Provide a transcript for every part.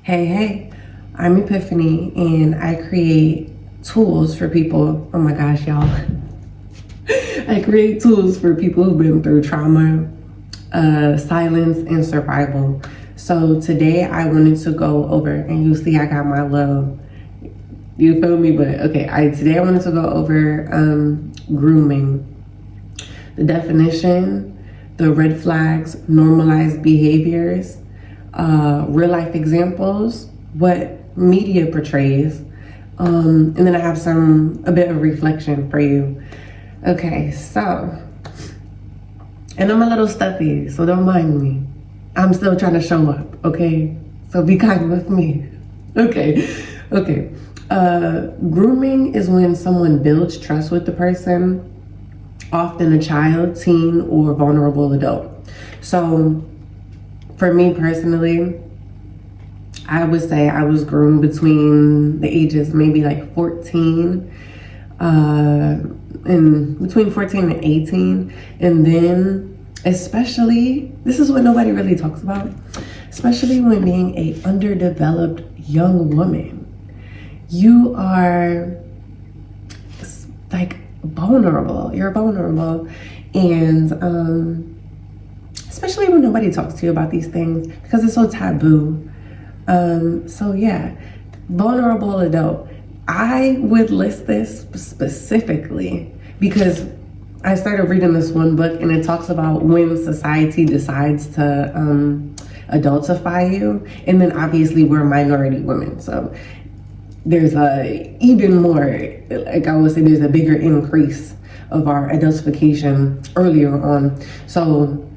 Hey, I'm Epiphany and I create tools for people. Oh my gosh, y'all. I create tools for people who've been through trauma, silence, and survival. So today I wanted to go over, and you see I got my little, you feel me? But okay, today I wanted to go over grooming. The definition, the red flags, normalized behaviors, real life examples, what media portrays, and then I have a bit of reflection for you. Okay, so, and I'm a little stuffy, so don't mind me. I'm still trying to show up, okay? So be kind with me. Okay. Grooming is when someone builds trust with the person, often a child, teen, or vulnerable adult. So for me personally, I would say I was groomed between the ages maybe like 14, and between 14 and 18. And then especially, this is what nobody really talks about, especially when being a underdeveloped young woman, you are like vulnerable. You're vulnerable. And especially when nobody talks to you about these things because it's so taboo. So yeah, vulnerable adult. I would list this specifically because I started reading this one book and it talks about when society decides to adultify you. And then obviously we're minority women. So there's even more, like I would say, there's a bigger increase of our adultification earlier on. So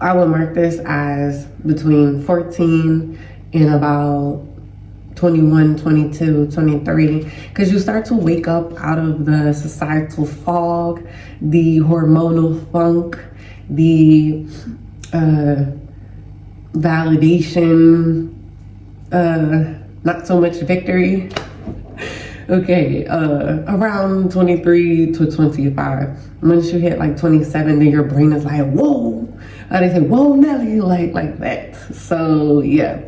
I would mark this as between 14 and about 21, 22, 23, because you start to wake up out of the societal fog, the hormonal funk, the validation, not so much victory. Okay, around 23 to 25. Once you hit like 27, then your brain is like, whoa. They say, whoa, Nelly, like that. So yeah,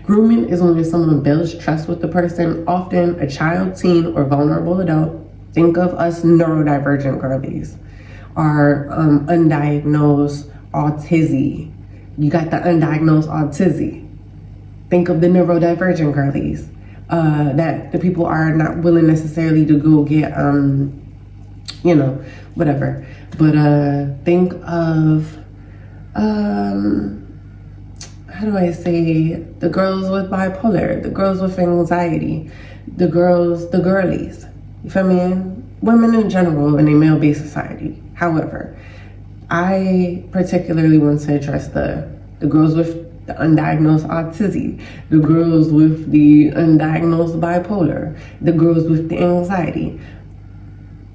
grooming is when someone builds trust with the person, often a child, teen, or vulnerable adult. Think of us neurodivergent girlies, or undiagnosed autism. You got the undiagnosed autism. Think of the neurodivergent girlies. That the people are not willing necessarily to go get, whatever. But think of, how do I say, the girls with bipolar, the girls with anxiety, the girlies. You feel me? Women in general in a male-based society. However, I particularly want to address the girls with the undiagnosed autism, the girls with the undiagnosed bipolar, the girls with the anxiety.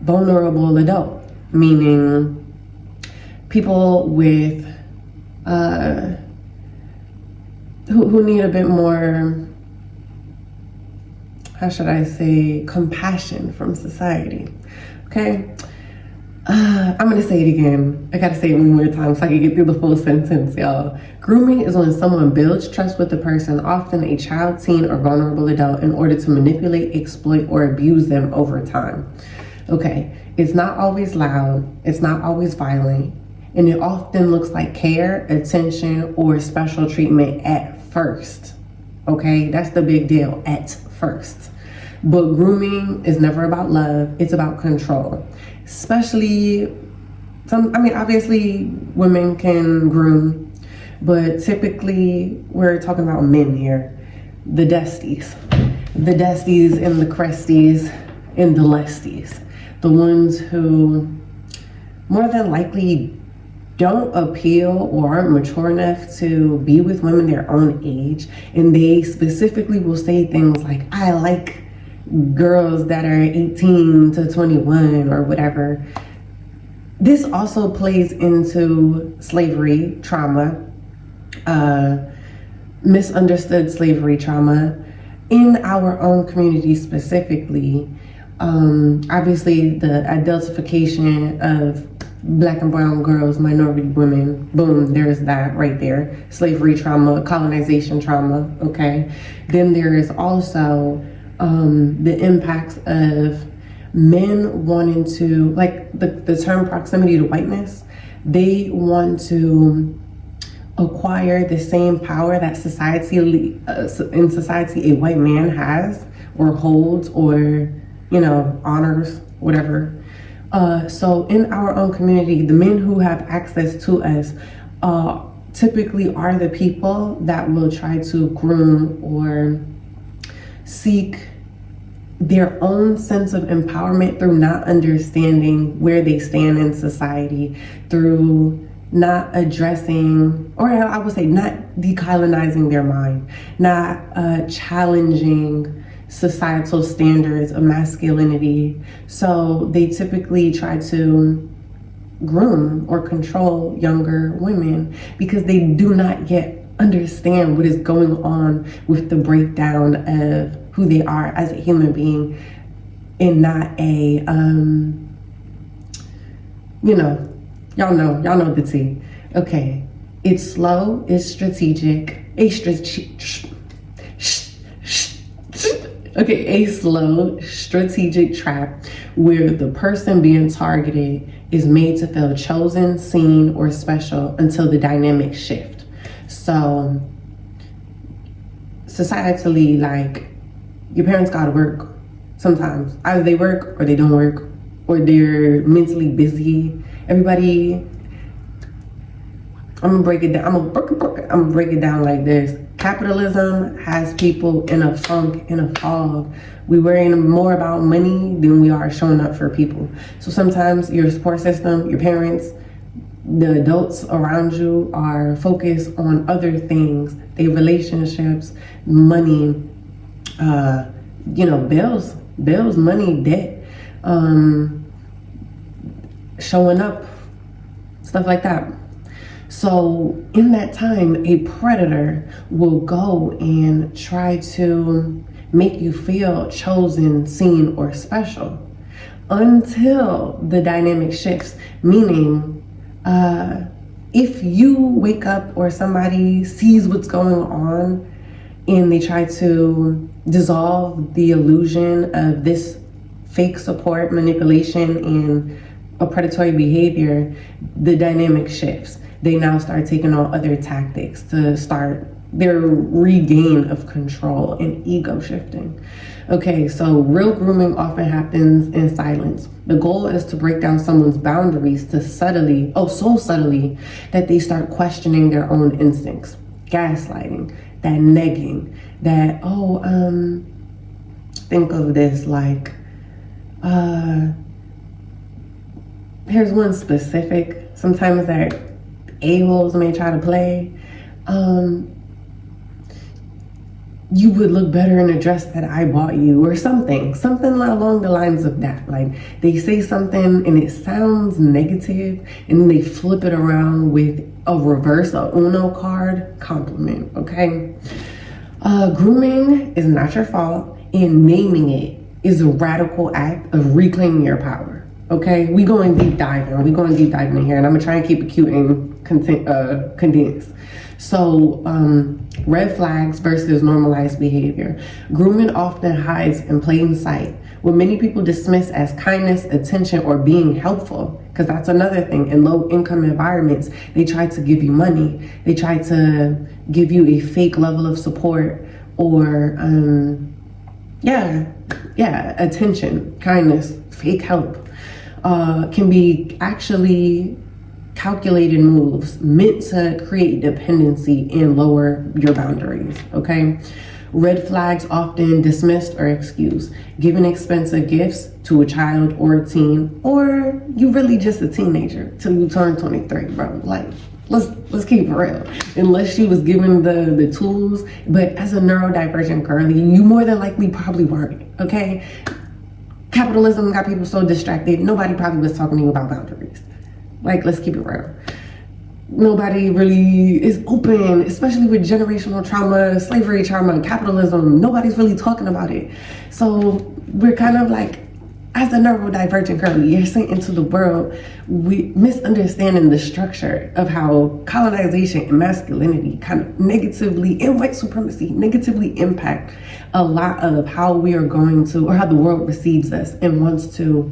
Vulnerable adult, meaning people with who need a bit more, how should I say, compassion from society. Okay. I'm gonna say it again. I gotta say it one more time so I can get through the full sentence, y'all. Grooming is when someone builds trust with the person, often a child, teen, or vulnerable adult, in order to manipulate, exploit, or abuse them over time. Okay, it's not always loud, it's not always violent, and it often looks like care, attention, or special treatment at first. Okay, that's the big deal, at first. But grooming is never about love, it's about control. Especially, obviously women can groom, but typically we're talking about men here. The dusties and the cresties and the lesties. The ones who more than likely don't appeal or aren't mature enough to be with women their own age. And they specifically will say things like, I like girls that are 18 to 21 or whatever. This also plays into slavery trauma, misunderstood slavery trauma in our own community specifically. Obviously the adultification of Black and brown girls, minority women, boom, there's that right there. Slavery trauma, colonization trauma, okay? Then there is also the impacts of men wanting to, like the term proximity to whiteness, they want to acquire the same power that in society a white man has or holds or, honors, whatever. So in our own community, the men who have access to us typically are the people that will try to groom or seek their own sense of empowerment through not understanding where they stand in society, through not addressing, or I would say not decolonizing their mind, not challenging societal standards of masculinity. So they typically try to groom or control younger women because they do not yet understand what is going on with the breakdown of who they are as a human being, and not a y'all know the tea. Okay, it's slow, it's strategic, a slow strategic trap where the person being targeted is made to feel chosen, seen, or special until the dynamics shift. So societally, like, your parents gotta work sometimes. Either they work or they don't work, or they're mentally busy. Everybody, I'm gonna break it down like this. Capitalism has people in a funk, in a fog. We worrying more about money than we are showing up for people. So sometimes your support system, your parents, the adults around you are focused on other things. Their relationships, money, bills, money, debt, showing up, stuff like that. So in that time, a predator will go and try to make you feel chosen, seen, or special until the dynamic shifts. Meaning, if you wake up or somebody sees what's going on and they try to dissolve the illusion of this fake support, manipulation, and a predatory behavior, the dynamic shifts. They now start taking on other tactics to start their regain of control and ego shifting. Okay, so real grooming often happens in silence. The goal is to break down someone's boundaries so subtly that they start questioning their own instincts. Gaslighting, that negging, that, think of this like, here's one specific, sometimes that a-holes may try to play. You would look better in a dress that I bought you, or something along the lines of that. Like, they say something and it sounds negative, and then they flip it around with a reverse, a Uno card compliment, okay? Grooming is not your fault, and naming it is a radical act of reclaiming your power, okay? We going deep diving in here, and I'm gonna try and keep it cute and condensed. So, red flags versus normalized behavior. Grooming often hides in plain sight, what many people dismiss as kindness, attention, or being helpful. Because that's another thing. In low-income environments, they try to give you money. They try to give you a fake level of support, or attention, kindness, fake help. Can be actually calculated moves meant to create dependency and lower your boundaries, okay? Red flags often dismissed or excused. Giving expensive gifts to a child or a teen, or you really just a teenager till you turn 23, bro. Like, let's keep it real. Unless she was given the tools, but as a neurodivergent girl, you more than likely probably weren't, okay? Capitalism got people so distracted, nobody probably was talking to you about boundaries. Like, let's keep it real. Nobody really is open, especially with generational trauma, slavery trauma, capitalism. Nobody's really talking about it. So we're kind of like as a neurodivergent girl, you're sent into the world misunderstanding the structure of how colonization and masculinity kind of negatively, and white supremacy negatively impact a lot of how we are going to, or how the world receives us and wants to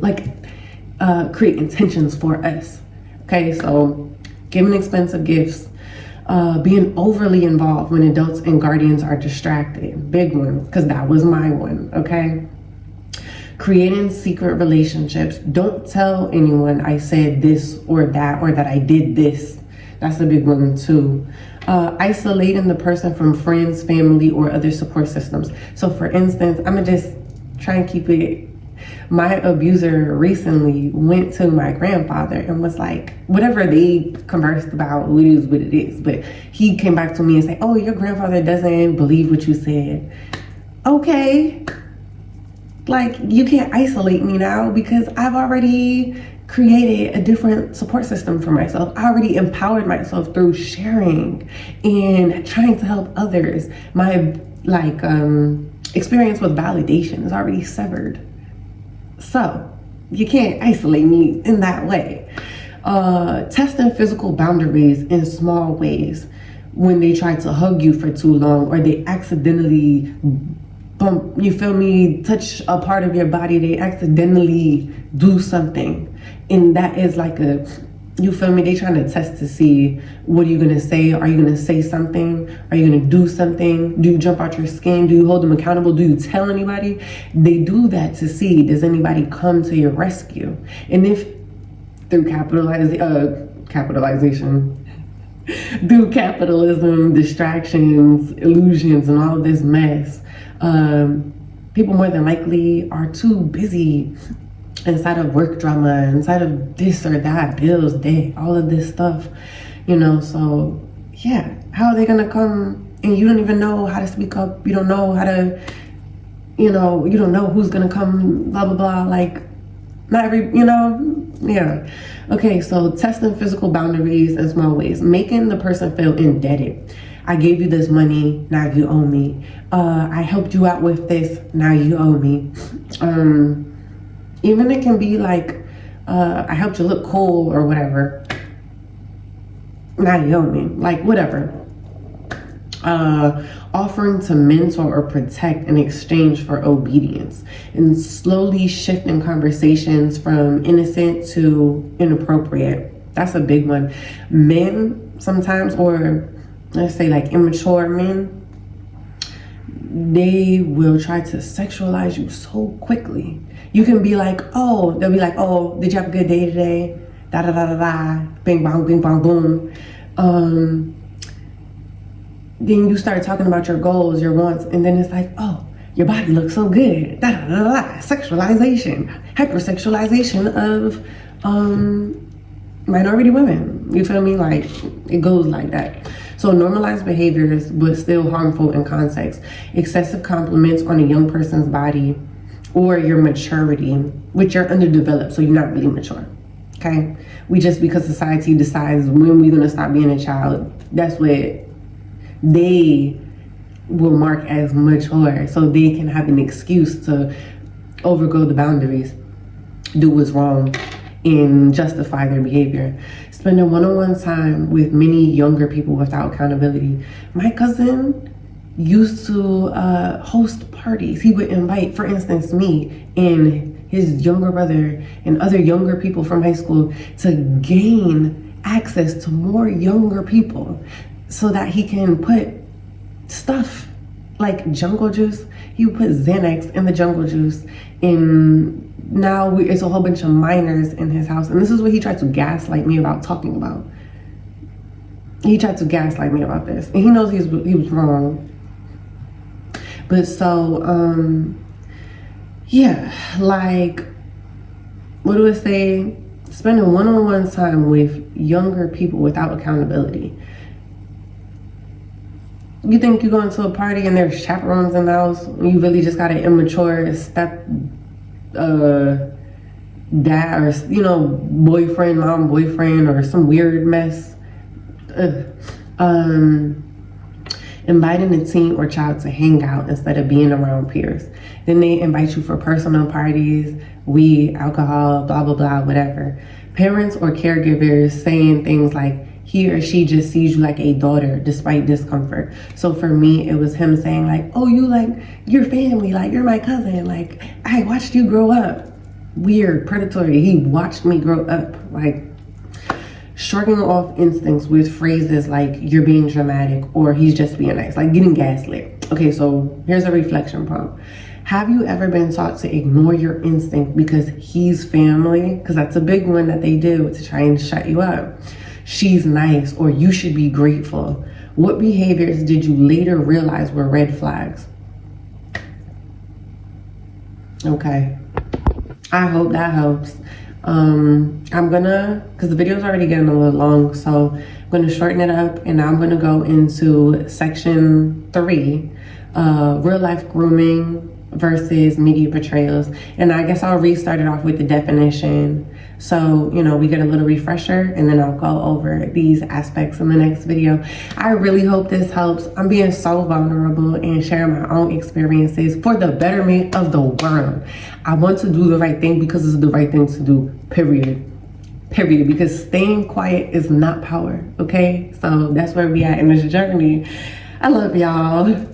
create intentions for us. Okay, so giving expensive gifts, being overly involved when adults and guardians are distracted, big one, because that was my one. Okay, creating secret relationships. Don't tell anyone I said this or that I did this. That's a big one too. Isolating the person from friends, family, or other support systems. So for instance, I'm gonna just try and keep it. My abuser recently went to my grandfather and was like, whatever they conversed about, it is what it is. But he came back to me and said, oh, your grandfather doesn't believe what you said. Okay. Like, you can't isolate me now because I've already created a different support system for myself. I already empowered myself through sharing and trying to help others. My experience with validation is already severed. So you can't isolate me in that way. Testing physical boundaries in small ways. When they try to hug you for too long, or they accidentally bump, you feel me, touch a part of your body, they accidentally do something. And that is like you feel me, they trying to test to see, what are you gonna say? Are you gonna say something? Are you gonna do something? Do you jump out your skin? Do you hold them accountable? Do you tell anybody? They do that to see, does anybody come to your rescue? And if through capitalization, through capitalism, distractions, illusions, and all this mess, people more than likely are too busy inside of work drama, inside of this or that, bills, debt, all of this stuff, so yeah, how are they gonna come and you don't even know how to speak up, you don't know how to, you don't know who's gonna come, blah, blah, blah, like, not every, yeah. Okay, so testing physical boundaries in small ways, making the person feel indebted. I gave you this money, now you owe me. I helped you out with this, now you owe me. Even it can be like, I helped you look cool or whatever, now you owe me, like whatever. Offering to mentor or protect in exchange for obedience, and slowly shifting conversations from innocent to inappropriate. That's a big one. Men sometimes, or let's say like immature men, they will try to sexualize you so quickly. You can be like, oh, they'll be like, oh, did you have a good day today? Da da da da da, bing bong, boom. Then you start talking about your goals, your wants, and then it's like, oh, your body looks so good. Da da da da. Sexualization, hypersexualization of minority women. You feel me? Like, it goes like that. So normalized behaviors, but still harmful in context. Excessive compliments on a young person's body, or your maturity, which you're underdeveloped, so you're not really mature. Okay? Just because society decides when we're gonna stop being a child, that's what they will mark as mature, so they can have an excuse to overgo the boundaries, do what's wrong, and justify their behavior. Spending one-on-one time with many younger people without accountability. My cousin used to host parties. He would invite, for instance, me and his younger brother and other younger people from high school to gain access to more younger people, so that he can put stuff like jungle juice. He would put Xanax in the jungle juice, and now it's a whole bunch of minors in his house. And this is what he tried to gaslight me about talking about. He tried to gaslight me about this, and he knows he was wrong. But so, yeah, like, what do I say? Spending one-on-one time with younger people without accountability. You think you go into a party and there's chaperones in the house, and you really just got an immature dad, or boyfriend, mom, boyfriend, or some weird mess. inviting a teen or child to hang out instead of being around peers. Then they invite you for personal parties, weed, alcohol, blah, blah, blah, whatever. Parents or caregivers saying things like, he or she just sees you like a daughter despite discomfort. So for me, it was him saying like, oh, you like your family, like you're my cousin, like I watched you grow up. Weird, predatory. He watched me grow up. Like shrugging off instincts with phrases like you're being dramatic or he's just being nice, like getting gaslit. Okay, so here's a reflection prompt. Have you ever been taught to ignore your instinct because he's family? Because that's a big one that they do to try and shut you up. She's nice, or you should be grateful. What behaviors did you later realize were red flags? Okay, I hope that helps. I'm gonna, because the video's already getting a little long, so I'm gonna shorten it up, and I'm gonna go into section 3, real life grooming versus media portrayals. And I guess I'll restart it off with the definition, so you know we get a little refresher, and then I'll go over these aspects in the next video. I really hope this helps. I'm being so vulnerable and sharing my own experiences for the betterment of the world. I want to do the right thing because it's the right thing to do, period, because staying quiet is not power. Okay, so that's where we at in this journey. I love y'all.